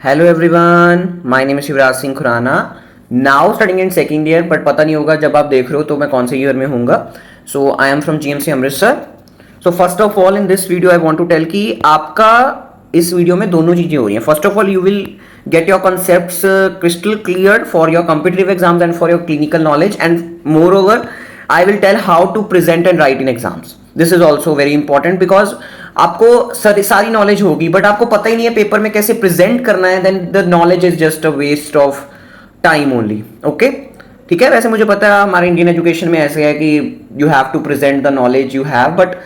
Hello everyone, my name is Shivraj Singh Khurana, now studying in second year, but पता नहीं होगा जब आप देख रहे हो तो मैं कौन से ईयर में हूँगा. So I am from GMC Amritsar. So first of all in this video I want to tell कि आपका इस वीडियो में दोनों चीज़ें हो रही हैं. First of all you will get your concepts crystal cleared for your competitive exams and for your clinical knowledge, and moreover I will tell how to present and write in exams. This is also very important because आपको सारी knowledge होगी but आपको पता ही नहीं है paper में कैसे present करना है, then the knowledge is just a waste of time only. Okay, ठीक है. वैसे मुझे पता है हमारे इंडियन एजुकेशन में ऐसे है कि you have to present the knowledge you have, but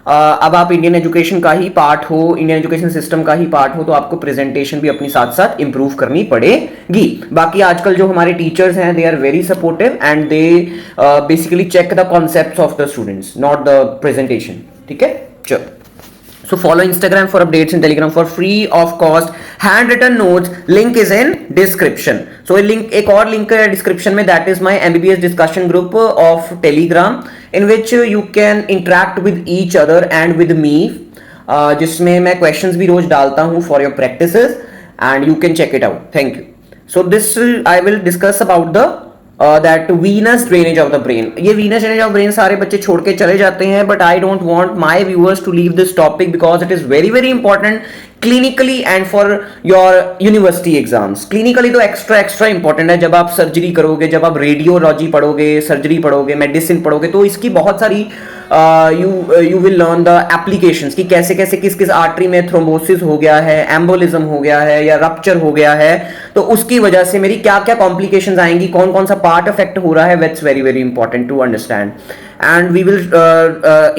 अब आप इंडियन एजुकेशन का ही पार्ट हो, इंडियन एजुकेशन सिस्टम का ही पार्ट हो, तो आपको प्रेजेंटेशन भी अपनी साथ साथ इंप्रूव करनी पड़ेगी. बाकी आजकल जो हमारे टीचर्स हैं they are very supportive and they basically check the concepts of the students, not the presentation. ठीक है, चलो. So follow Instagram for updates and Telegram for free of cost handwritten notes. Link is in description. So एक और link है description में, that is my MBBS discussion group of Telegram in which you can interact with each other and with me, जिसमें मैं questions भी रोज डालता हूँ for your practices and you can check it out. Thank you. So this I will discuss about the that venous drainage of the brain. ये venous drainage of brain सारे बच्चे छोड़ के चले जाते हैं, but I don't want my viewers to leave this topic because it is very very important clinically and for your university exams. Clinically तो extra important है. जब आप सर्जरी करोगे, जब आप रेडियोलॉजी पढ़ोगे, सर्जरी पढ़ोगे, मेडिसिन पढ़ोगे, तो इसकी बहुत सारी you will learn the applications कि कैसे कैसे किस किस आर्टरी में थ्रोम्बोसिस हो गया है, एम्बोलिज्म हो गया है या रप्चर हो गया है, तो उसकी वजह से मेरी क्या क्या कॉम्प्लिकेशंस आएंगी, कौन कौन सा पार्ट अफेक्ट हो रहा है. That's very very important to understand. And we will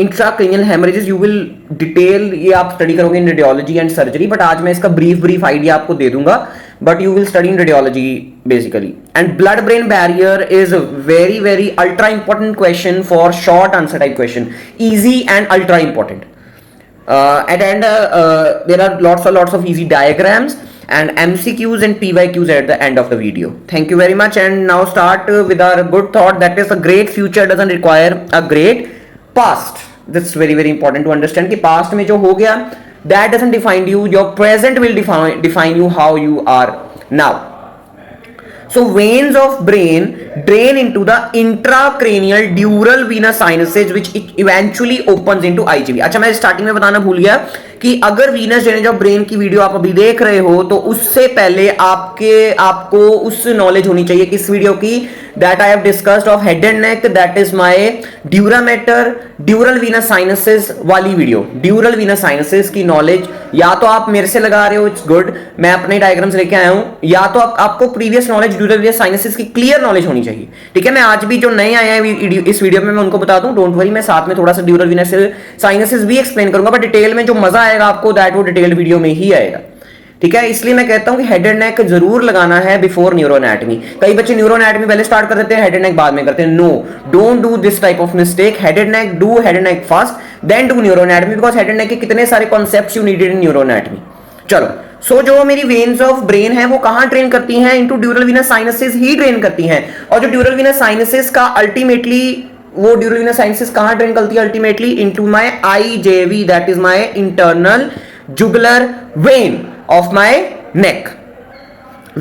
intracranial haemorrhages you will detail, ये आप स्टडी करोगे in radiology and surgery, but आज मैं इसका ब्रीफ आइडिया आपको दे दूंगा. But you will study in radiology basically. And blood brain barrier is a very ultra important question for short answer type question, easy and ultra important. At end there are lots of easy diagrams and MCQs and PYQs at the end of the video. Thank you very much, and now start with our good thought, that is a great future doesn't require a great past. That's very important to understand कि past में जो हो गया that doesn't define you, your present will define you how you are now. So veins of brain drain into the intracranial dural venous sinuses which eventually opens into IGV. अच्छा, मैं starting में बताना भूल गया कि अगर वीनस ड्रेनेज ऑफ ब्रेन की video आप अभी देख रहे हो तो उससे पहले आपको उस नॉलेज होनी चाहिए कि इस वीडियो की that I have discussed of head and neck, that is my durameter dural venous sinuses वाली वीडियो. dural venous sinuses की नॉलेज या तो आप मेरे से लगा रहे हो, इट्स गुड, मैं अपने डायग्राम्स लेके आया हूं, या तो आपको previous knowledge dural venous sinuses की क्लियर नॉलेज होनी चाहिए. ठीक है, मैं आज भी जो नए आए हैं इस वीडियो में मैं उनको बता दूं, डोंट वरी, मैं साथ में थोड़ा सा dural venous sinuses भी एक्सप्लेन करूंगा, बट डिटेल में जो मजा आएगा आपको दैट वो डिटेल्ड वीडियो में ही आएगा. ठीक है, इसलिए मैं कहता हूं कि हेड एंड नेक जरूर लगाना है बिफोर न्यूरो एनाटमी. कई बच्चे न्यूरो एनाटमी पहले स्टार्ट कर देते हैं, हेड एंड नेक बाद में करते हैं. No, don't do this type of mistake. Head and neck, do head and neck first, then do neuro anatomy, because head and neck के कितने सारे concepts you needed in neuro anatomy. चलो, so जो मेरी वेन्स ऑफ ब्रेन है वो कहां drain करती हैं? इनटू ड्यूरल वीनस साइनसेस ही ट्रेन करती हैं. और जो ड्यूरल वीनस साइनसेस का अल्टीमेटली वो ड्यूरल वीनस साइनसेस कहां ट्रेन करती है ultimately? Into my IJV, that is my internal jugular vein of my neck.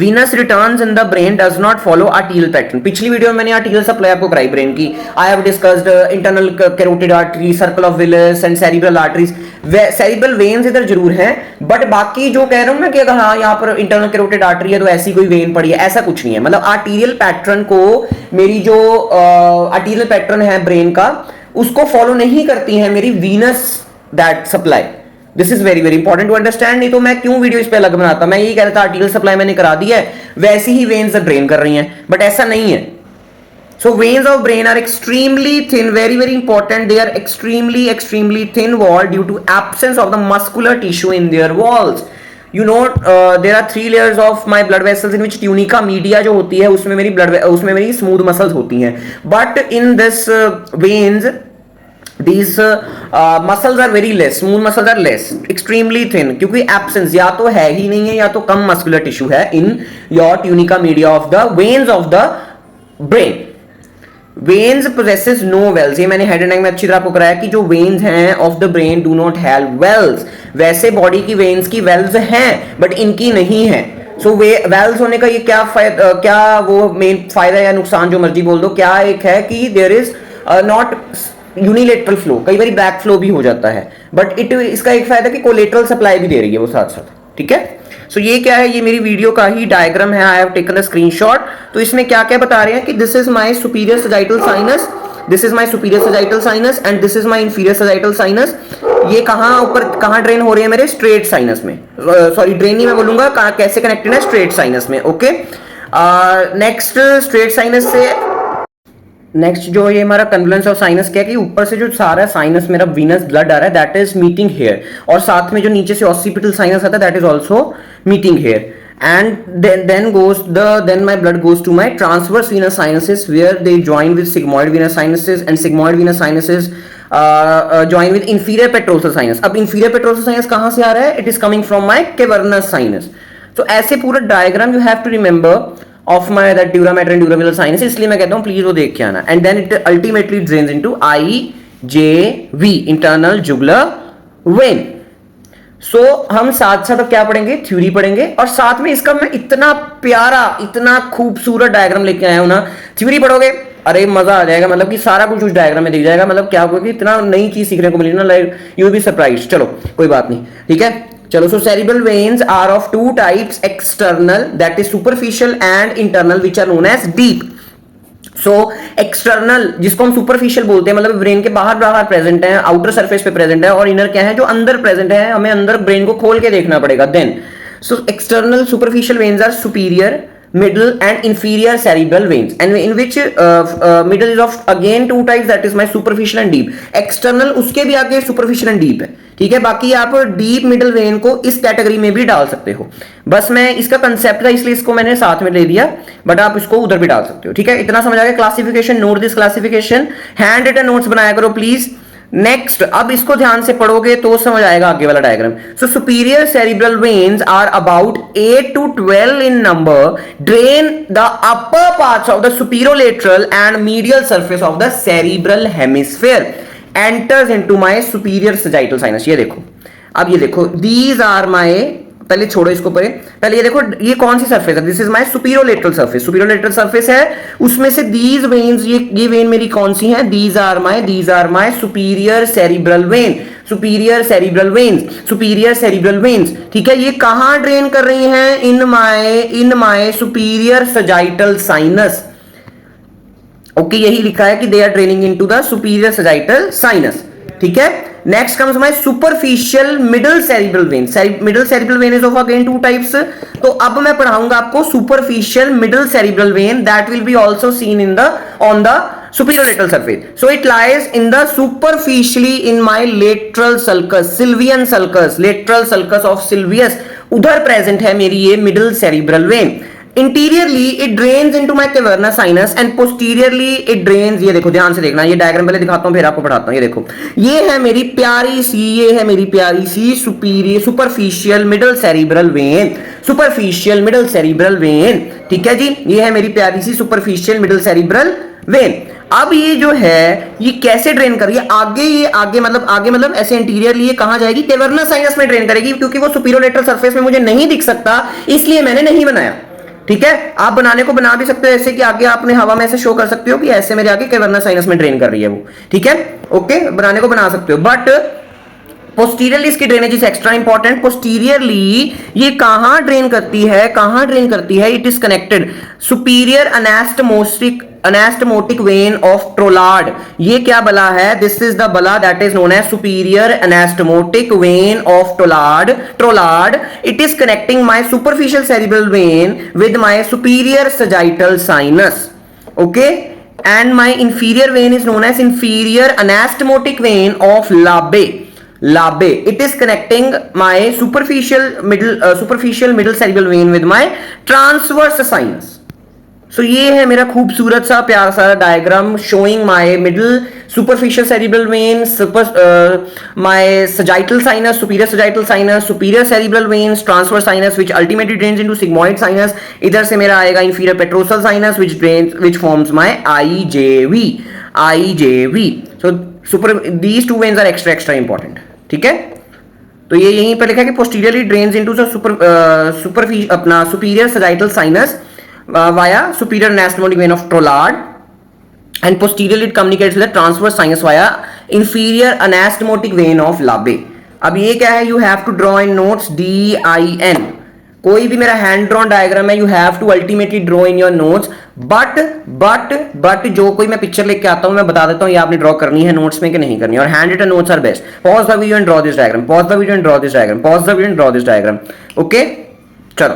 Venous returns in the brain does not follow arterial pattern. पिछली video में मैंने arterial supply आपको कराई brain की. I have discussed internal carotid artery, circle of Willis and cerebral arteries. cerebral veins इधर जरूर हैं, but बाकी जो कह रहा हूं ना कि हाँ यहाँ पर internal carotid artery है तो ऐसी कोई वेन पड़ी है, ऐसा कुछ नहीं है. मतलब arterial pattern को मेरी जो arterial pattern है ब्रेन का उसको फॉलो नहीं करती है मेरी venous that supply. This is very important to understand. नहीं तो मैं क्यों वीडियो इस पे अलग बनाता, मैं यही कह रहा था आर्टीरियल सप्लाई मैंने करा दी है, वैसी ही वेन्स ड्रेन कर रही हैं, बट ऐसा नहीं है. So veins of brain are extremely thin, very important, they are extremely thin wall due to absence of the muscular tissue in their walls. You know there are 3 layers of my blood vessels in which tunica media जो होती है उसमें मेरी smooth muscles होती हैं, but in this veins these muscles are very less, smooth muscles are less, extremely thin, क्योंकि absence या तो है ही नहीं है या तो कम muscular tissue है in your tunica media of the veins of the brain. Veins possesses no wells. ये मैंने head and neck में अच्छी तरह आपको कराया कि जो veins हैं of the brain do not have wells. वैसे body की veins की wells हैं but इनकी नहीं है. सो वेल्स होने का ये क्या फायदा, क्या वो मेन फायदा या नुकसान जो मर्जी बोल दो, क्या एक है कि there is not unilateral flow, कई बार बैक फ्लो भी हो जाता है, बट इसका एक फायदा कि कोलेटरल सप्लाई भी दे रही है वो साथ साथ, ठीक है। सो ये क्या है, ये मेरी वीडियो का ही डायग्राम है, I have taken a screenshot. तो इसमें क्या क्या बता रहे हैं कि this is my superior sagittal sinus, this is my superior sagittal sinus and this is my inferior sagittal sinus. ये कहां ऊपर कहां ड्रेन हो रहे हैं मेरे, स्ट्रेट साइनस में, सॉरी ड्रेन नहीं मैं बोलूंगा, कैसे कनेक्टेड है, स्ट्रेट साइनस में, ओके। नेक्स्ट स्ट्रेट साइनस से नेक्स्ट जो ये हमारा कन्वलेंस ऑफ साइनस क्या है कि ऊपर से जो सारा साइनस मेरा वीनस ब्लड आ रहा है दैट इज मीटिंग हेयर, और साथ में जो नीचे से ऑसिपिटल साइनस आता है that is also meeting here, and then my blood goes to my transverse venous sinuses where they join with sigmoid venous sinuses and sigmoid venous sinuses join with inferior petrosal sinus। अब inferior petrosal sinus कहां से आ रहा है, it is coming from my cavernous sinus। तो ऐसे पूरा diagram you have to remember of my that dura mater and dura villus sinus, इसलिए मैं कहता हूं प्लीज वो देख के आना। and then it ultimately drains into IJV internal jugular vein। सो हम साथ साथ अब क्या पढ़ेंगे, थ्योरी पढ़ेंगे, और साथ में इसका मैं इतना प्यारा इतना खूबसूरत डायग्राम लेके आया हूं ना, थ्योरी पढ़ोगे अरे मजा आ जाएगा, मतलब कि सारा कुछ उस डायग्राम में दिख जाएगा, मतलब क्या होगा कि इतना नई चीज सीखने को मिली ना, like you will be surprised. चलो कोई बात नहीं, ठीक है, चलो। So cerebral veins are of two types, external that is superficial and internal which are known as deep. So external जिसको हम सुपरफिशियल बोलते हैं, मतलब ब्रेन के बाहर बाहर प्रेजेंट है, आउटर सरफेस पे प्रेजेंट है, और इनर क्या है जो अंदर प्रेजेंट है, हमें अंदर ब्रेन को खोल के देखना पड़ेगा। Then so external superficial veins are superior, middle and inferior cerebral veins, and in which middle is of again two types, that is my superficial and deep। external उसके भी आगे superficial and deep है, ठीक है। बाकी आप deep middle when को इस कैटेगरी में भी डाल सकते हो, बस मैं इसका कंसेप्ट था इसलिए इसको मैंने साथ में ले दिया, बट आप इसको उधर भी डाल सकते हो, ठीक है। इतना समझ आ गया classification, note this classification, handwritten notes बनाया करो प्लीज। नेक्स्ट अब इसको ध्यान से पढ़ोगे तो समझ आएगा आगे वाला diagram. So superior cerebral veins are about 8 to 12 in number, drain the upper parts of the superolateral and medial surface of the cerebral hemisphere, enters into my superior sagittal sinus। ये देखो, अब ये देखो, these are my, पहले छोड़ो इसको, पहले ये देखो ये कौन सी सरफेस है, this is my superolateral surface, superolateral surface है, उसमें से दीज वेन्स, ये वेन मेरी कौन सी है, these are my superior cerebral vein, superior cerebral veins, superior cerebral veins, ठीक है। ये कहां ड्रेन कर रही हैं, in my superior sagittal sinus, okay, यही लिखा है कि they are draining into the superior sagittal sinus, ठीक है। Next comes my superficial middle cerebral vein, middle cerebral vein is of again two types. तो अब मैं पढ़ाऊंगा आपको superficial middle cerebral vein, that will be also seen in the on the superolateral surface, so it lies in the superficially in my lateral sulcus, sylvian sulcus, lateral sulcus of sylvius, उधर present है मेरी ये middle cerebral when. Interiorly it drains into my cavernous sinus and posteriorly it drains, ये देखो ध्यान से देखना, ये डायग्राम पहले दिखाता हूं फिर आपको पढ़ाता हूं। ये देखो, ये है मेरी प्यारी सी, ये है मेरी प्यारी सी superior superficial middle cerebral vein, superficial middle cerebral vein, ठीक है जी, ये है मेरी प्यारी सी सुपरफिशियल मिडल सेरिब्रल वेन। अब ये जो है ये कैसे ड्रेन कर रही है आगे, ये आगे मतलब ऐसे इंटीरियरली ये कहां जाएगी, कैवर्नस साइनस में ड्रेन करेगी, क्योंकि वो सुपीरियोलेटरल सरफेस में मुझे नहीं दिख सकता, इसलिए मैंने नहीं बनाया, ठीक है। आप बनाने को बना भी सकते हो ऐसे कि आगे आपने हवा में ऐसे शो कर सकते हो कि ऐसे मेरे आगे कैवर्नस साइनस में ड्रेन कर रही है वो, ठीक है, ओके, बनाने को बना सकते हो, बट पोस्टीरियरली इसकी drainage is extra important. Posteriorly ये कहां ड्रेन करती है, it is connected superior anastomotic vein of Trolard, ये क्या बला है, दिस इज द बला that is known as superior anastomotic vein of Trolard, it is connecting my superficial cerebral vein with my superior sagittal sinus, okay, and my inferior vein is known as inferior anastomotic vein of Labbe, it is connecting my superficial middle cerebral vein with my transverse sinus। So ये है मेरा खूबसूरत सा प्यारा सा diagram showing my middle superficial cerebral vein, my sagittal sinus, superior sagittal sinus, superior cerebral veins, transverse sinus which ultimately drains into sigmoid sinus। इधर से मेरा आएगा inferior petrosal sinus which forms my IJV। So these two veins are extra important, ठीक है। तो ये यहीं पर लिखा है कि पोस्टीरियरली ड्रेन्स इनटू अपना superior sagittal sinus via superior anastomotic vein of Trolard and posteriorly it communicates with the transverse sinus via inferior anastomotic vein of Labbe. अब ये क्या है, you have to draw in notes DIN। कोई भी मेरा hand drawn diagram है, you have to ultimately draw in your notes. But जो कोई मैं पिक्चर लेके आता हूं मैं बता देता हूं ये आपने ड्रॉ करनी है नोट्स में कि नहीं करनी है। और handwritten notes are best. Pause the video and draw this diagram, pause the video and draw this diagram, pause the video and draw this diagram. Okay चलो,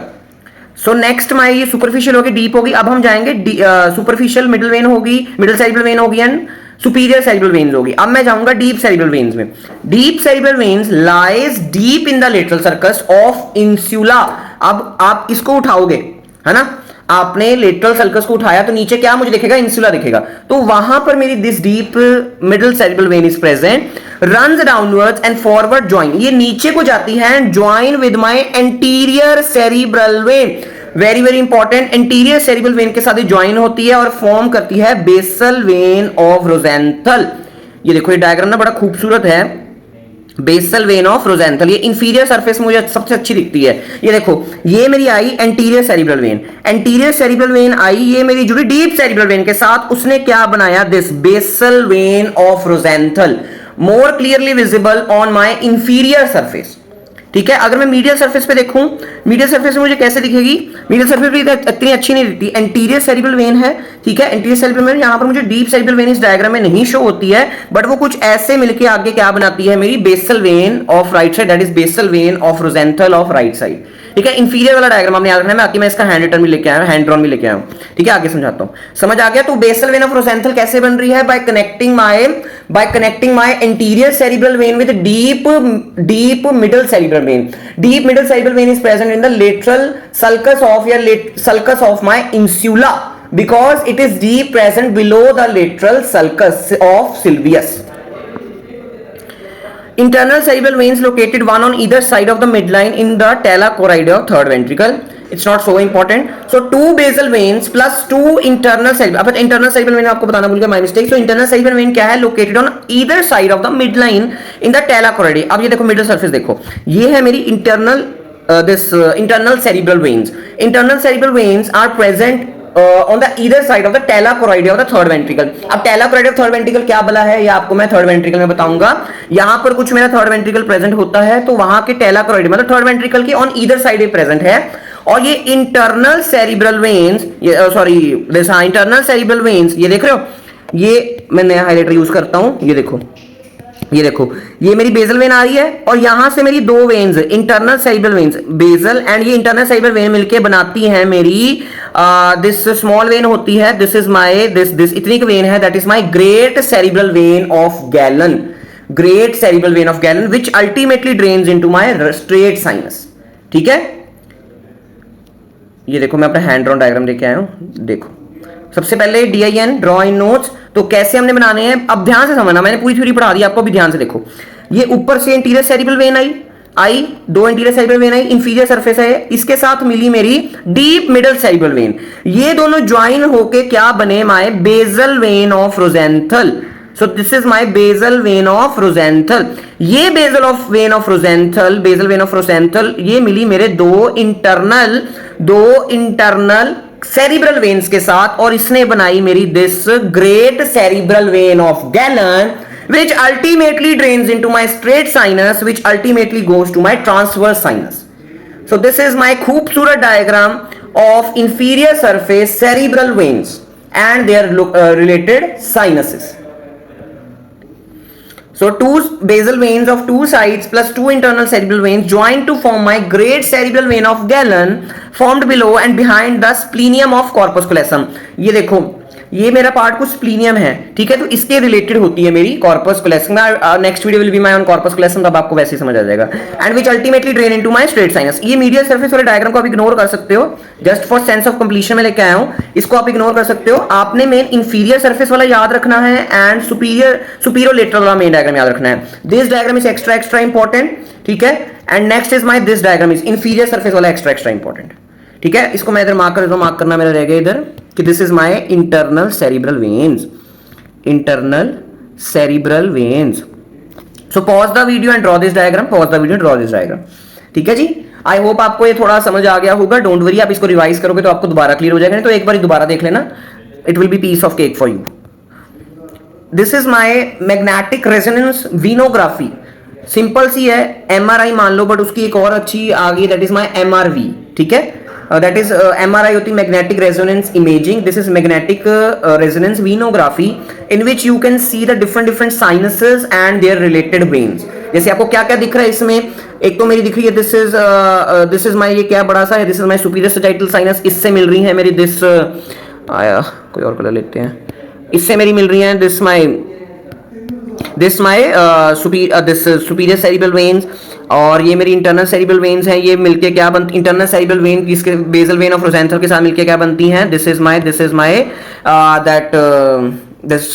सो नेक्स्ट माई ये superficial होगी, deep होगी। अब हम जाएंगे superficial, middle when होगी, middle cerebral when होगी and superior cerebral veins होगी। अब मैं जाऊंगा डीप सेरिब्रल वेन्स में। Deep cerebral veins lies deep in the lateral sulcus of insula. अब आप इसको उठाओगे, है ना, आपने लेटरल सर्कस को उठाया तो नीचे क्या मुझे दिखेगा, इंसुला दिखेगा। तो वहां पर मेरी this deep middle cerebral vein is present, runs downwards and forward join, ये नीचे को जाती है and join with my anterior cerebral when. Very very important, anterior cerebral when के साथ ही ज्वाइन होती है और फॉर्म करती है बेसल वेन ऑफ रोजेंथल। ये देखो ये डायग्राम ना बड़ा खूबसूरत है, बेसल वेन ऑफ रोजेंथल। ये इंफीरियर सरफेस मुझे सबसे अच्छी दिखती है। ये देखो ये मेरी आई anterior cerebral vein, anterior cerebral vein आई, ये मेरी जुड़ी डीप सेरिब्रल वेन के साथ। उसने क्या बनाया, this basal vein of Rosenthal, more clearly visible on my inferior surface. ठीक है, अगर मैं मीडियल सरफेस पे देखूं, मीडियल सरफेस में मुझे कैसे दिखेगी, मीडियल सरफेस पे इतनी अच्छी नहीं दिखती। एंटीरियर सेरिब्रल वेन है, ठीक है, एंटीरियर सेरिब्रल वेन, यहां पर मुझे डीप सेरिब्रल वेन इस डायग्राम में नहीं शो होती है, बट वो कुछ ऐसे मिलके आगे क्या बनाती है, मेरी basal vein of right side, that is basal vein of Rosenthal of right side. ठीक है, इंफीरियर वाला डायग्राम आपने याद रखना है। बाकी मैं इसका हैंड रिटन भी लेके आया हूं, हैंड ड्रॉन भी लेके आया हूं। ठीक है, आगे समझाता हूं, समझ आ गया। तो बेसल वेन ऑफ रोजेंथल कैसे बन रही है, bye connecting my anterior cerebral vein with deep middle cerebral when. Deep middle cerebral vein is present in the lateral sulcus of my insula because it is deep present below the lateral sulcus of Sylvius. Internal cerebral veins located one on either side of the midline in the thalacoroidea of third ventricle. It's not so important. So two basal veins plus two internal cerebral. अब internal cerebral vein आपको बताना भूल गया, my mistake. So internal cerebral vein क्या है, located on either side of the midline in the thalacoroidea. अब ये देखो middle surface देखो, ये है मेरी internal internal cerebral veins. Internal cerebral veins are present on the either side of the thalacoroidea of the third ventricle. अब thalacoroidea of third ventricle क्या बला है, ये आपको मैं थर्ड वेंट्रिकल में बताऊंगा। यहां पर कुछ मेरा थर्ड वेंट्रिकल प्रेजेंट होता है, तो वहां के thalacoroidea मतलब थर्ड वेंट्रिकल की ऑन ईदर साइड प्रेजेंट है। और ये internal cerebral veins, internal cerebral veins, ये देख रहे हो, ये मैं नया हाइलाइटर यूज करता हूं, ये देखो ये मेरी बेसल वेन आ रही है और यहां से मेरी दो veins internal cerebral veins, basal and ये इंटरनल सेरिब्रल वेन मिलके बनाती है मेरी दिस स्मॉल वेन होती है, दिस इज माय दिस इतनी की वेन है, that is my great cerebral when of gallon, great cerebral when of gallon which ultimately drains into my straight sinus. ठीक है, ये देखो मैं अपना हैंड ड्रॉन डायग्राम लेके आया हूं। देखो सबसे पहले DIN ड्रॉ इन नोट्स, तो कैसे हमने बनाने हैं अब ध्यान से समझना, मैंने पूरी थ्योरी पढ़ा दी आपको, अभी ध्यान से देखो। ये ऊपर से इंटीरियर सेरिब्रल वेन आई दो इंटीरियर सेरिब्रल वेन आई, इंफीरियर सरफेस है, इसके साथ मिली मेरी डीप मिडल सेरिब्रल वेन, ये दोनों ज्वाइन होके क्या बने, my basal vein of Rosenthal. So this is my basal vein of Rosenthal. ये basal vein of Rosenthal ये मिली मेरे दो इंटरनल सेरिब्रल वेन्स के साथ, और इसने बनाई मेरी this great cerebral when of gallon which ultimately drains into my straight sinus which ultimately goes to my transverse sinus. So this is my खूबसूरत diagram of inferior surface cerebral veins and their related sinuses. So two basal veins of two sides plus two internal cerebral veins joined to form my great cerebral vein of Galen formed below and behind the splenium of corpus callosum. ये देखो ये मेरा part कुछ स्प्लीनियम है, ठीक है, तो इसके रिलेटेड होती है मेरी corpus callosum. Next video will be my on corpus callosum, तब आपको वैसे ही समझ आ जाएगा। And which ultimately drain into my straight sinus. ये मीडियल सरफेस वाले डायग्राम को आप इग्नोर कर सकते हो, just for sense of completion में लेके आया हूं, इसको आप इग्नोर कर सकते हो। आपने मेन इंफीरियर सरफेस वाला याद रखना है एंड सुपीरियर वाला मेन डायग्राम याद रखना है। This diagram is extra important, ठीक है। And next is my this diagram is inferior surface वाला एक्स्ट्रा इंपॉर्टेंट, ठीक है। इसको मैं इधर मार्क कर देता हूं, मार्क करना मेरा रह गया इधर कि this is my internal cerebral veins, internal cerebral veins. So pause the video and draw this diagram, pause the video and draw this diagram. ठीक है जी, आई होप आपको ये थोड़ा समझ आ गया होगा। डोंट वरी, आप इसको रिवाइज करोगे तो आपको दोबारा क्लियर हो जाएगा, नहीं तो एक बार दोबारा देख लेना, it will be piece of cake for you. This is my magnetic resonance venography, simple सी है, एमआरआई मान लो, बट उसकी एक और अच्छी आ गई, दैट इज माई एमआरवी। ठीक है, दैट इज एमआरआई होती है magnetic resonance imaging, this is magnetic resonance venography in which you can see the different different sinuses and their related veins. जैसे आपको क्या क्या दिख रहा है इसमें, एक तो मेरी दिख रही है दिस इज माई, ये क्या बड़ा सा है, this is my superior sagittal sinus, इससे मिल रही है मेरी दिस आया, कोई और कलर लेते हैं, इससे मेरी मिल रही है दिस सुपीरियर सेरिब्रल वेन्स, और ये मेरी इंटरनल सेरिब्रल वेन्स हैं, ये मिलके क्या बनती, इंटरनल सेरिब्रल वेन इसके बेसल वेन ऑफ रोसेंथल के साथ मिलके क्या बनती हैं, this is my that this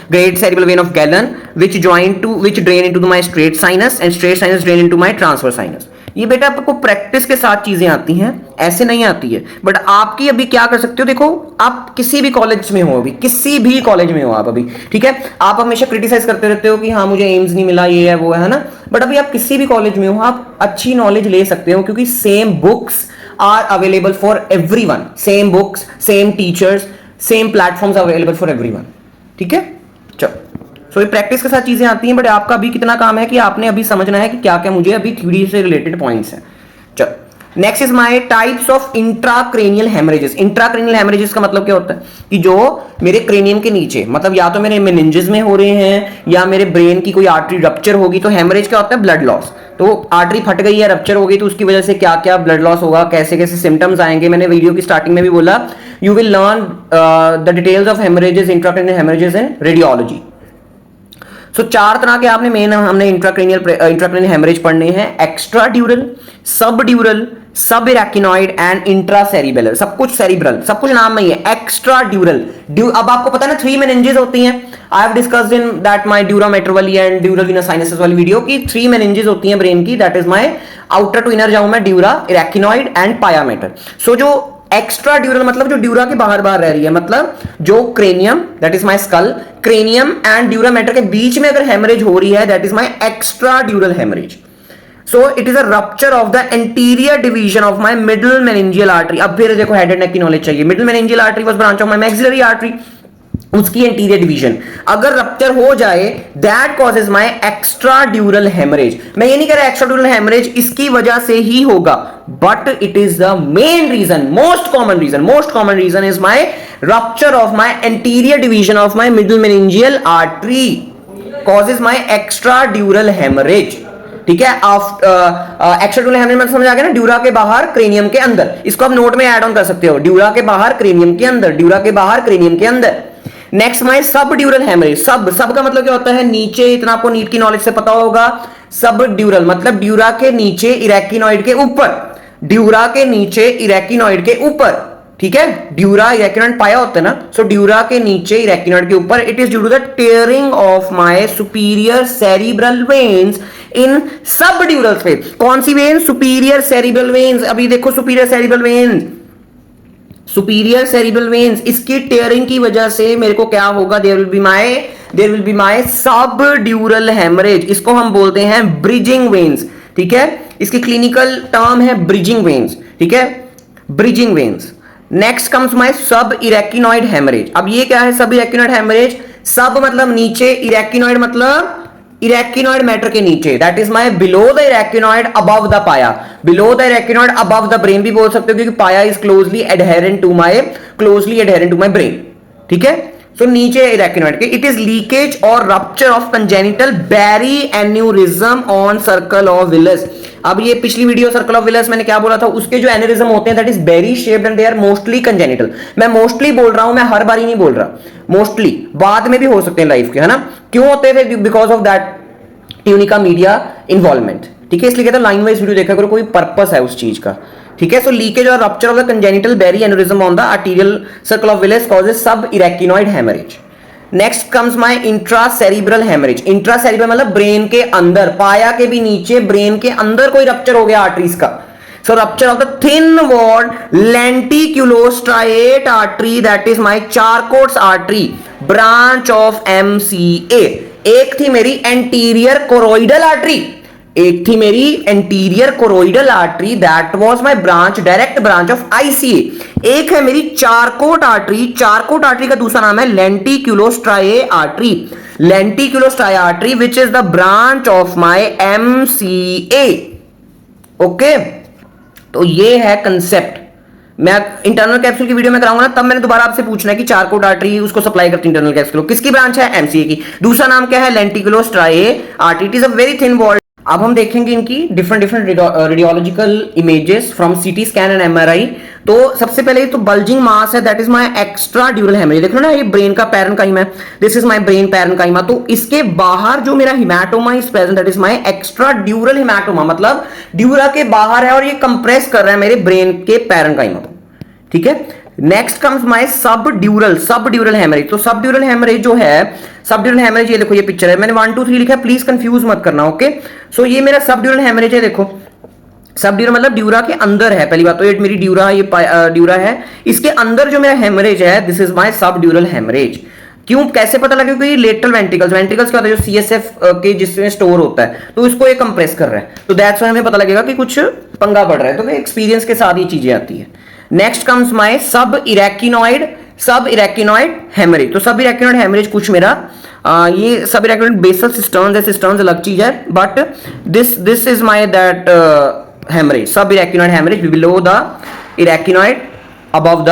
great cerebral vein of Galen which drain into my straight sinus and straight sinus drain into my transverse sinus। ये बेटा आपको प्रैक्टिस के साथ चीजें आती हैं, ऐसे नहीं आती है, बट आपकी अभी क्या कर सकते हो, देखो आप किसी भी कॉलेज में हो, अभी किसी भी कॉलेज में हो आप अभी, ठीक है, आप हमेशा क्रिटिसाइज करते रहते हो कि हाँ मुझे एम्स नहीं मिला, ये है वो है ना, बट अभी आप किसी भी कॉलेज में हो, आप अच्छी नॉलेज ले सकते हो, क्योंकि same books are available for everyone, same books, same teachers, same platforms available for everyone. ठीक है, चलो, सो ये प्रैक्टिस के साथ चीजें आती हैं, बट आपका अभी कितना काम है कि आपने अभी समझना है कि क्या क्या मुझे अभी थ्योरी से रिलेटेड पॉइंट्स हैं। चलो, next is my types of intracranial haemorrhages. Intracranial haemorrhages का मतलब क्या होता है कि जो मेरे क्रेनियम के नीचे, मतलब या तो मेरे मेनिंजेस में हो रहे हैं या मेरे ब्रेन की कोई आर्टरी रप्चर होगी, तो हेमरेज क्या होता है, ब्लड लॉस। तो आर्टरी फट गई है, रप्चर हो गई, तो उसकी वजह से क्या क्या ब्लड लॉस होगा, कैसे कैसे सिम्टम्स आएंगे, मैंने वीडियो की स्टार्टिंग में भी बोला, you will learn the details of haemorrhages, intracranial haemorrhages in radiology. So चार तरह के आपने मेन हमने इंट्राक्रेनियल हेमरेज पढ़ने हैं, एक्स्ट्रा ड्यूरल, सब ड्यूरल, सब इरेक्टिनॉइड एंड इंट्रासेरिबेलर, सब कुछ सेरिब्रल, सब कुछ नाम में ही है। एक्स्ट्रा ड्यूरल, अब आपको पता है ना 3 मेनिंजेस होती हैं, I have discussed in that my dura मेट्रोवली एंड ड्यूरल वीनस साइनसेस वाली वीडियो की 3 मेनिंजेस होती हैं ब्रेन की, that is my outer to inner जाऊं मैं, dura, arachnoid and pia mater. So जो एक्स्ट्रा ड्यूरल मतलब जो ड्यूरा के बाहर बाहर रह रही है, मतलब जो cranium, that is my skull, cranium and dura mater के बीच में अगर हेमरेज हो रही है, that is my extra ड्यूरल haemorrhage. So it is a rupture of the anterior division of my middle meningeal artery। अब फिर देखो हेड एंड नेक की नॉलेज चाहिए। Middle meningeal artery was branch of my maxillary artery, उसकी anterior division अगर rupture हो जाए, that causes my extra ड्यूरल haemorrhage. मैं ये नहीं कह रहा एक्स्ट्रा ड्यूरल हेमरेज इसकी वजह से ही होगा, but it is the main reason, most common reason is my rupture of my anterior division of my middle meningeal artery causes my extra ड्यूरल haemorrhage. ठीक है, एक्स्ट्रा ड्यूरल हेमरेज मतलब समझ आ गया ना, ड्यूरा के बाहर क्रेनियम के अंदर, इसको आप नोट में ऐड ऑन कर सकते हो, ड्यूरा के बाहर क्रेनियम के अंदर, ड्यूरा के बाहर क्रेनियम के अंदर। नेक्स्ट माय सब ड्यूरल हेमरेज, सब का मतलब क्या होता है, नीचे, इतना आपको नीट की नॉलेज से पता होगा, सब ड्यूरल मतलब ड्यूरा के नीचे इरेक्टिनॉइड के ऊपर, ड्यूरा के नीचे इरेक्टिनॉइड के ऊपर, ठीक है, ड्यूरा इरेक्टिनॉइड पाया होता है ना, सो ड्यूरा के नीचे इरेक्टिनॉइड के ऊपर, it is due to the tearing of my superior cerebral veins in sub dural space. कौन सी वेन, सुपीरियर सेरिब्रल वेन्स। अभी देखो सुपीरियर सेरिब्रल वेन्स, इसकी टेयरिंग की वजह से मेरे को क्या होगा, देयर विल बी माय सब ड्यूरल हेमरेज। इसको हम बोलते हैं ब्रिजिंग वेन्स, ठीक है, इसकी क्लिनिकल टर्म है ब्रिजिंग वेन्स, ठीक है, bridging veins. Next comes my सब इरेक्टिनॉइड हेमरेज। अब ये क्या है सब इरेक्टिनॉइड हेमरेज, सब मतलब नीचे, इरेक्टिनॉइड मतलब इरेक्टिनॉइड मैटर के नीचे, that is my below the arachnoid above the pia, below the arachnoid above the brain भी बोल सकते हो, क्योंकि pia is closely adherent to my brain, ठीक है। सो नीचे इरेक्टिनॉइड के, इट इज लीकेज और rupture of congenital berry aneurysm on circle of Willis. अब ये पिछली वीडियो सर्कल ऑफ विलस मैंने क्या बोला था, उसके जो एन्यूरिज्म होते हैं that is berry shaped and they are mostly congenital. मैं मोस्टली बोल रहा हूं, मैं हर बारी नहीं बोल रहा, मोस्टली बाद में भी हो सकते हैं लाइफ के, है ना। क्यों होते हैं, because of that tunica media involvement, ठीक है, इसलिए कहता है लाइन वाइज वीडियो देखा करो, कोई पर्पस है उस चीज का, ठीक है। सो लीकेज और rupture of the congenital berry aneurysm on the arterial circle of Willis causes sub arachnoid haemorrhage. Next comes my intracerebral haemorrhage. Intracerebral मतलब ब्रेन के अंदर, पाया के भी नीचे, ब्रेन के अंदर कोई रप्चर हो गया आर्टरीज का। So rupture of the thin walled lenticulostriate artery, that is my Charcot's artery, branch of MCA. एक थी मेरी एंटीरियर कोरोइडल आर्टरी, एक थी मेरी anterior choroidal artery, that was my branch, direct branch of ICA. एक है मेरी चारकोट आर्टरी, चारकोट आर्टरी का दूसरा नाम है lenticulostriate artery, lenticulostriate artery which is the branch of my MCA. Okay, तो ये है कंसेप्ट। मैं इंटरनल कैप्सूल की वीडियो में कराऊंगा ना, तब मैंने दोबारा आपसे पूछना है कि चारकोट आर्टरी उसको सप्लाई करती है इंटरनल कैप्सूल, किसकी ब्रांच है, एमसीए की। दूसरा नाम क्या है, lenticulostriate artery. It is a very thin wall. अब हम देखेंगे इनकी different radiological images from CT scan and MRI. तो सबसे पहले तो बल्जिंग मास है, that is my extra ड्यूरल haemorrhage. देख लो ना, ये ब्रेन का पैरेन्काइमा है, this is my brain parenchyma. तो इसके बाहर जो मेरा haematoma is present, that is my extra ड्यूरल haematoma, मतलब ड्यूरा के बाहर है और ये कंप्रेस कर रहा है मेरे ब्रेन के पैरेन्काइमा को। ठीक है, नेक्स्ट कम्स माय सब ड्यूरल हेमरेज। तो सब ड्यूरल हेमरेज जो है, सब ड्यूरल हेमरेज, ये देखो ये पिक्चर है, मैंने 1 2 3 लिखा है, प्लीज कंफ्यूज मत करना। ओके, सो ये मेरा सब ड्यूरल हेमरेज है। देखो सब ड्यूरा मतलब ड्यूरा के अंदर है, पहली बात तो ये मेरी ड्यूरा, ये ड्यूरा है, इसके अंदर जो मेरा हेमरेज है, दिस इज माय सब ड्यूरल हेमरेज। क्यों, कैसे पता लगे, क्योंकि लेटरल वेंट्रिकल्स, वेंट्रिकल्स क्या होता है जो सीएसएफ के जिसमें स्टोर होता है, तो इसको ये कंप्रेस कर रहा है, तो दैट्स व्हाई हमें पता लगेगा कि कुछ पंगा पड़ रहा है। तो एक्सपीरियंस के साथ ये चीजें आती है। नेक्स्ट कम्स माय सब इरेक्टिनॉइड हेमरेज। तो सब इरेक्टिनॉइड हेमरेज कुछ मेरा ये सब इरेक्टिनॉइड बेसल सिस्टर्न्स है, सिस्टर्न्स अलग चीज है, but this is my that haemorrhage, sub arachnoid haemorrhage below the arachnoid above the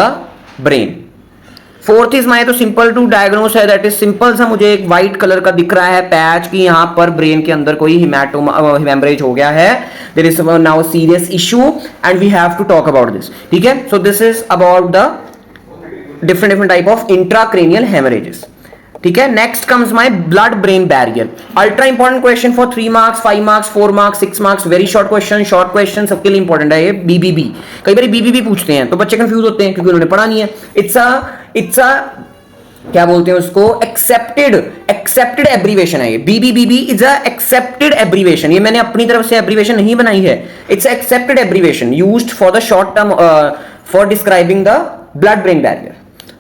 brain. Fourth is my, तो सिंपल टू डायग्नोस है, दैट इज सिंपल सा, मुझे एक व्हाइट कलर का दिख रहा है पैच कि यहां पर ब्रेन के अंदर कोई हेमरेज हो गया है, there is now serious issue and we have to talk about this. ठीक है, so this is about the different type of intracranial haemorrhages. ठीक है, next comes my blood brain barrier, ultra important question for 3 marks 5 marks 4 marks 6 marks, very short question सबके लिए important है ये। BBB, कई बार BBB पूछते हैं तो बच्चे कंफ्यूज होते हैं क्योंकि उन्होंने पढ़ा नहीं है। इट्स अ क्या बोलते हैं उसको, एक्सेप्टेड एब्रीवेशन है ये। BBBB is a accepted abbreviation, ये मैंने अपनी तरफ से एब्रीवेशन नहीं बनाई है, it's accepted abbreviation used for the short term for describing the blood brain barrier.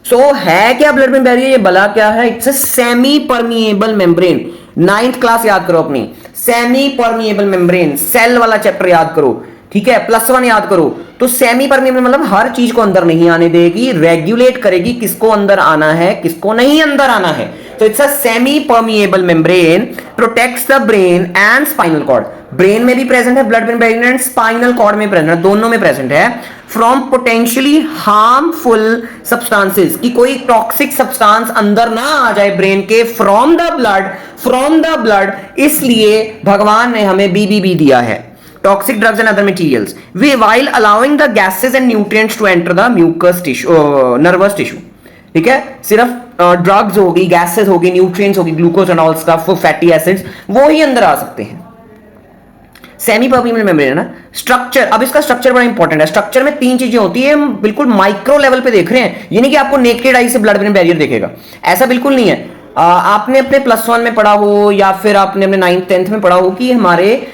So है क्या ब्लड ब्रेन बैरियर, ये भला क्या है, it's a semi permeable membrane. 9th class याद करो अपनी, सेमी परमिएबल मेम्ब्रेन, सेल वाला चैप्टर याद करो। ठीक है, +1 याद करो। तो सेमी परमिएबल मतलब हर चीज को अंदर नहीं आने देगी, रेगुलेट करेगी किसको अंदर आना है किसको नहीं अंदर आना है। तो it's a semi permeable membrane, protects the brain and spinal cord. Brain में भी प्रेजेंट है blood brain barrier and spinal cord में प्रेजेंट है, दोनों में प्रेजेंट है, फ्रॉम पोटेंशियली हार्मफुल सब्सटेंसेस, कि कोई टॉक्सिक सब्सटेंस अंदर ना आ जाए ब्रेन के, फ्रॉम द ब्लड। इसलिए भगवान ने हमें बीबीबी दिया है, toxic drugs and other materials, while allowing the gases and nutrients to enter the mucous tissue, nervous tissue। ठीक है, सिर्फ ड्रग्स होगी, गैसेस होगी, न्यूट्रिएंट्स होगी, glucose and all stuff, fatty acids, वो ही अंदर आ सकते हैं। सेमी परमिएबल मेम्ब्रेन है ना। स्ट्रक्चर, अब इसका स्ट्रक्चर बड़ा इंपॉर्टेंट है। स्ट्रक्चर में 3 चीजें होती है, हम बिल्कुल माइक्रो लेवल पे देख रहे हैं, ये नहीं कि आपको नेकेड आई से ब्लड ब्रेन बैरियर देखेगा, ऐसा बिल्कुल नहीं है। आपने अपने +1 में पढ़ा हो या फिर आपने अपने 9th 10th में पढ़ा हो कि हमारे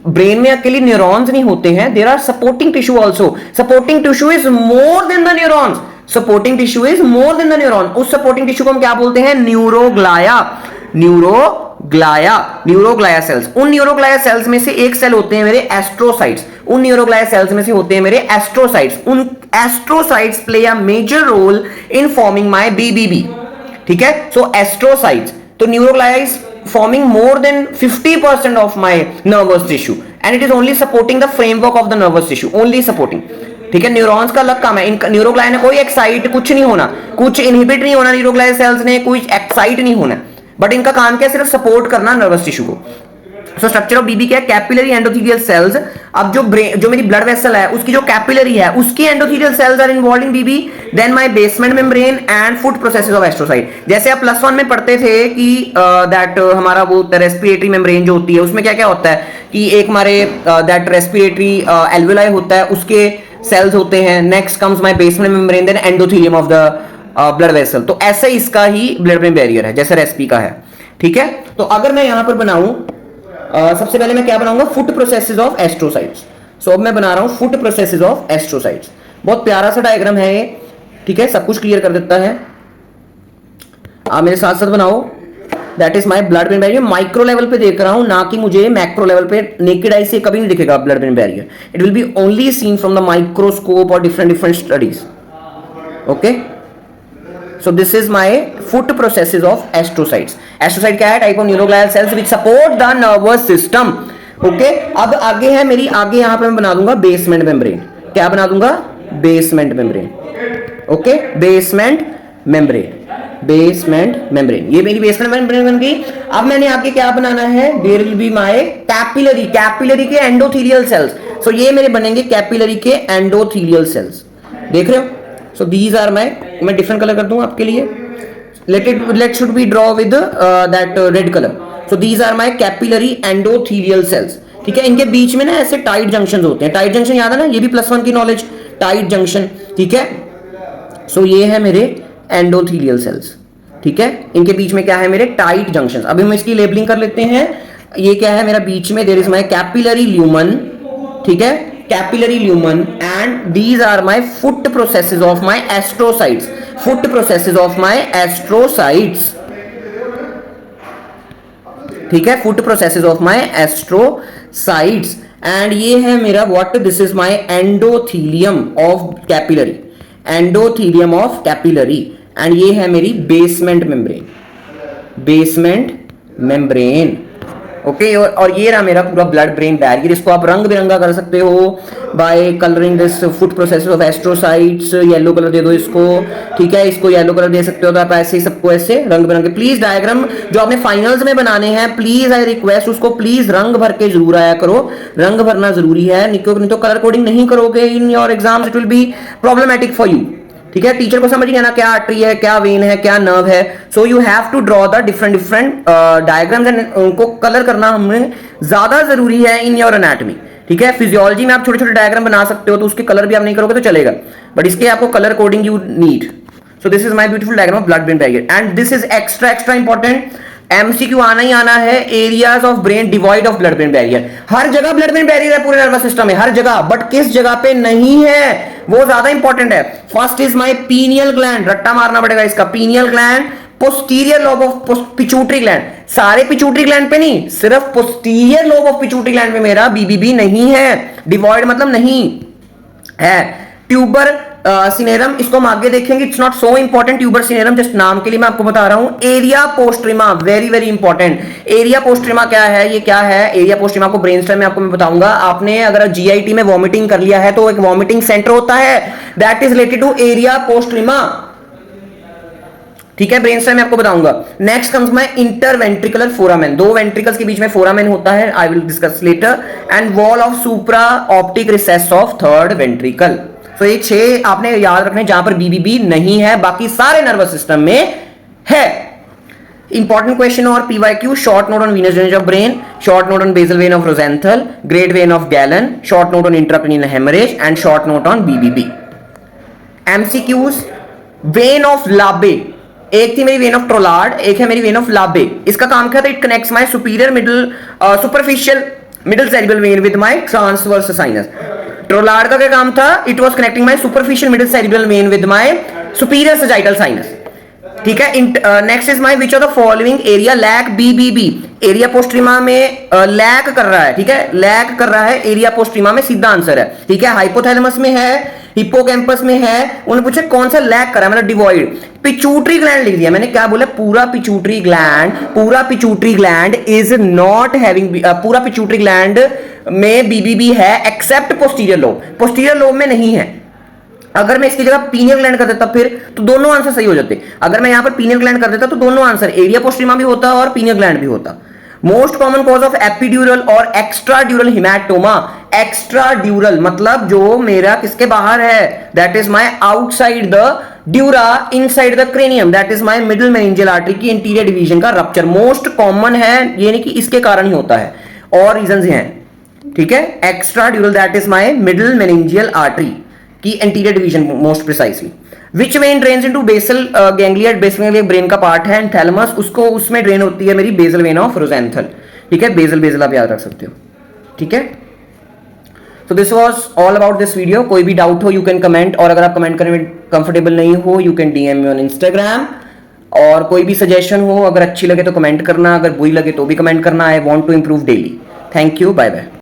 ब्रेन में अकेले न्यूरॉन्स नहीं होते हैं, there are supporting tissue also. Supporting tissue is more than the neurons, supporting tissue is more than the neuron. उस सपोर्टिंग टिश्यू को हम क्या बोलते हैं, न्यूरोग्लाया सेल्स। उन न्यूरोग्लाया सेल्स में से एक सेल होते हैं मेरे एस्ट्रोसाइट्स, उन न्यूरोग्लाया सेल्स में से होते हैं मेरे एस्ट्रोसाइट्स। उन astrocytes play a major role in forming my BBB. ठीक है, सो एस्ट्रोसाइट्स, तो neuroglia is forming more than 50% of my nervous tissue and it is only supporting the framework of the nervous tissue, only supporting। ठीक है, neurons का अलग काम है, इनका न्यूरोग्लाया ने कोई एक्साइट कुछ नहीं होना, कुछ इनहिबिट नहीं होना, न्यूरोग्लाया सेल्स ने कोई एक्साइट नहीं होना, बट इनका काम क्या है, सिर्फ सपोर्ट करना नर्वस टिश्यू को। सो स्ट्रक्चर ऑफ बीबी क्या है, कैपिलरी एंडोथेलियल सेल्स। अब जो मेरी ब्लड वेसल है उसकी जो कैपिलरी है उसकी endothelial cells are involved in BB, then my basement membrane and foot processes of astrocyte. जैसे आप +1 में पढ़ते थे कि दैट हमारा वो रेस्पिरेटरी मेम्ब्रेन जो होती है उसमें क्या क्या होता है कि एक हमारे दैट रेस्पिरेटरी एल्वेलाई होता है, उसके सेल्स होते हैं। Next comes my basement membrane, then endothelium of the blood vessel. तो ऐसे इसका ही ब्लड ब्रेन बैरियर है जैसे रेस्पी का है। ठीक है, तो अगर मैं यहां पर बनाऊं, सबसे पहले मैं क्या बनाऊंगा, फुट प्रोसेसेस ऑफ एस्ट्रोसाइट्स। सो अब मैं बना रहा हूं फुट प्रोसेसेस ऑफ एस्ट्रोसाइट्स। बहुत प्यारा सा डायग्राम है ये। ठीक है, सब कुछ क्लियर कर देता है, आप मेरे साथ साथ बनाओ। That is my blood brain barrier. Micro level पे देख रहा हूं, ना कि मुझे मैक्रो लेवल पे नेकेड आई से कभी नहीं दिखेगा blood brain barrier. It will be only seen from the microscope और different different studies. Okay, so this is my foot processes of astrocytes. Astrocyte क्या है? Type of neuroglial cells which support the nervous system. Okay, अब आगे है मेरी, आगे यहां पे मैं बना दूंगा बेसमेंट मेम्ब्रेन। क्या बना दूंगा? Basement membrane. Okay, basement membrane, basement membrane, ये मेरी बेसमेंट मेम्ब्रेन बन गई। अब मैंने आगे क्या बनाना है? There will be my capillary, capillary के एंडोथेलियल सेल्स। सो ये मेरे बनेंगे कैपिलरी के एंडोथेलियल सेल्स। देख रहे हो? सो दीज आर माय, मैं डिफरेंट कलर कर दूं आपके लिए। Let should be draw with that red colour. So these are my capillary endothelial cells. ठीक है, इनके बीच में ना ऐसे टाइट जंक्शंस होते हैं। टाइट जंक्शन याद है ना, ये भी +1 की नॉलेज, टाइट जंक्शन। ठीक है, सो ये है मेरे एंडोथेलियल सेल्स। ठीक है, इनके बीच में क्या है? मेरे टाइट जंक्शंस। अभी हम इसकी लेबलिंग कर लेते हैं। ये क्या है मेरा बीच में? There is my capillary lumen. ठीक है, capillary lumen, and these are my foot processes of my astrocytes. Foot processes of my astrocytes. ठीक है, foot processes of my astrocytes. And ये है मेरा what? This is my endothelium of capillary, endothelium of capillary. And ये है मेरी basement membrane, basement membrane. Okay, और ये रहा मेरा पूरा ब्लड ब्रेन बैरियर। इसको आप रंग बिरंगा कर सकते हो by colouring this foot process of astrocytes. Yellow colour दे दो इसको। ठीक है, इसको येलो कलर दे सकते हो। तो आप ऐसे ही सबको ऐसे रंग बिरंगे, प्लीज डायग्राम जो आपने फाइनल्स में बनाने हैं, प्लीज आई रिक्वेस्ट उसको प्लीज रंग भर के जरूर आया करो। रंग भरना जरूरी है, नहीं तो कलर कोडिंग नहीं करोगे in your exams, it will be problematic for you. ठीक है, टीचर को समझ नहीं आना क्या आर्टरी है, क्या वेन है, क्या नर्व है। So you have to draw the different different diagrams and उनको कलर करना हमें ज्यादा जरूरी है इन योर एनाटॉमी। ठीक है, फिजियोलॉजी में आप छोटे छोटे डायग्राम बना सकते हो, तो उसके कलर भी आप नहीं करोगे तो चलेगा, बट इसके आपको colour coding you need. So this is my beautiful diagram of blood brain barrier, and this is extra important. MCQ आना ही आना है। Areas of brain devoid of blood brain barrier. हर जगह ब्लड ब्रेन बैरियर है पूरे nervous system में, हर जगह, बट किस जगह पे नहीं है वो ज्यादा इंपॉर्टेंट है। First is my pineal gland, रट्टा मारना पड़ेगा इसका। Pineal gland, posterior lobe of pituitary gland. सारे पिट्यूटरी ग्लैंड पे नहीं, सिर्फ posterior lobe of pituitary gland पे मेरा बीबीबी नहीं है। डिवाइड मतलब नहीं है। ट्यूबर सिनेरम, इसको हम आगे देखेंगे, it's not so important. Tuber cinereum just नाम के लिए मैं आपको बता रहा हूं। Area postrema, very very important. Area postrema क्या है? ये क्या है एरिया पोस्ट्रिमा? को ब्रेन स्टेम में आपको मैं बताऊंगा। आपने अगर जीआईटी में वॉमिटिंग कर लिया है तो एक वॉमिटिंग सेंटर होता है, that is related to area postrema. ठीक है, ब्रेन स्टेम में आपको बताऊंगा। Next comes my interventricular foramen, दो वेंट्रिकल्स के बीच में फोरामेन होता है, I will discuss later. And wall of supra optic recess of third ventricle. तो ये 6 आपने याद रखने जहां पर बीबीबी नहीं है, बाकी सारे नर्वस सिस्टम में है। इंपॉर्टेंट क्वेश्चन और PYQ, short note on venous drainage of brain, short note on basal vein of Rosenthal, great vein of Galen, short note on intracranial haemorrhage and short note on BBB. MCQs, vein of Labbe, एक थी मेरी when of ट्रोलार्ड, एक है मेरी when of लाबे। इसका काम क्या था? It connects my superior middle superficial middle cerebral vein with my transverse sinus. Trolard का क्या काम था? It was connecting my superficial middle cerebral vein with my superior sagittal sinus. ठीक है, next is my which of the following area lack BBB. Area postrema में lack कर रहा है। ठीक है, लैक कर रहा है एरिया पोस्ट्रिमा में, सीधा आंसर है। ठीक है, हाइपोथैलेमस में है, हिप्पोकैम्पस में है। उन्होंने पूछा कौन सा लैक कर रहा है, मतलब डिवॉइड। पिट्यूटरी ग्लैंड लिख दिया मैंने। क्या बोला? पूरा pituitary gland is not having, पूरा पिट्यूटरी ग्लैंड में बीबीबी है except posterior lobe. Posterior lobe में नहीं है। अगर मैं इसकी जगह पीनियल ग्लैंड कर देता फिर तो दोनों आंसर सही हो जाते। अगर मैं यहां पर पीनियल ग्लैंड कर देता तो दोनों आंसर, एरिया पोस्ट्रिमा भी होता और पीनियल ग्लैंड भी होता। Most common cause of epidural और एक्स्ट्राड्यूरल हिमैटोमा। एक्स्ट्राड्यूरल मतलब जो मेरा किसके बाहर है, that is my outside the dura inside the cranium, that is my middle meningeal artery की इंटीरियर डिवीजन का रप्चर। मोस्ट कॉमन है, ये नहीं कि इसके कारण ही होता है, और रीजंस हैं। ठीक है, extradural that is my middle meningeal artery की interior division most precisely. Which vein drains into basal ganglia, basal ganglia brain का पार्ट है, एंड थैलेमस, उसको उसमें ड्रेन होती है मेरी बेसल वेन ऑफ रोजेंथल। ठीक है, बेसल आप याद रख सकते हो। ठीक है, तो this was all about this video. कोई भी डाउट हो यू कैन कमेंट, और अगर आप कमेंट करने में कंफर्टेबल नहीं हो you can DM me on Instagram, और कोई भी सजेशन हो, अगर अच्छी लगे तो कमेंट करना, अगर बुरी लगे तो भी कमेंट करना। I want to improve daily. Thank you, bye bye.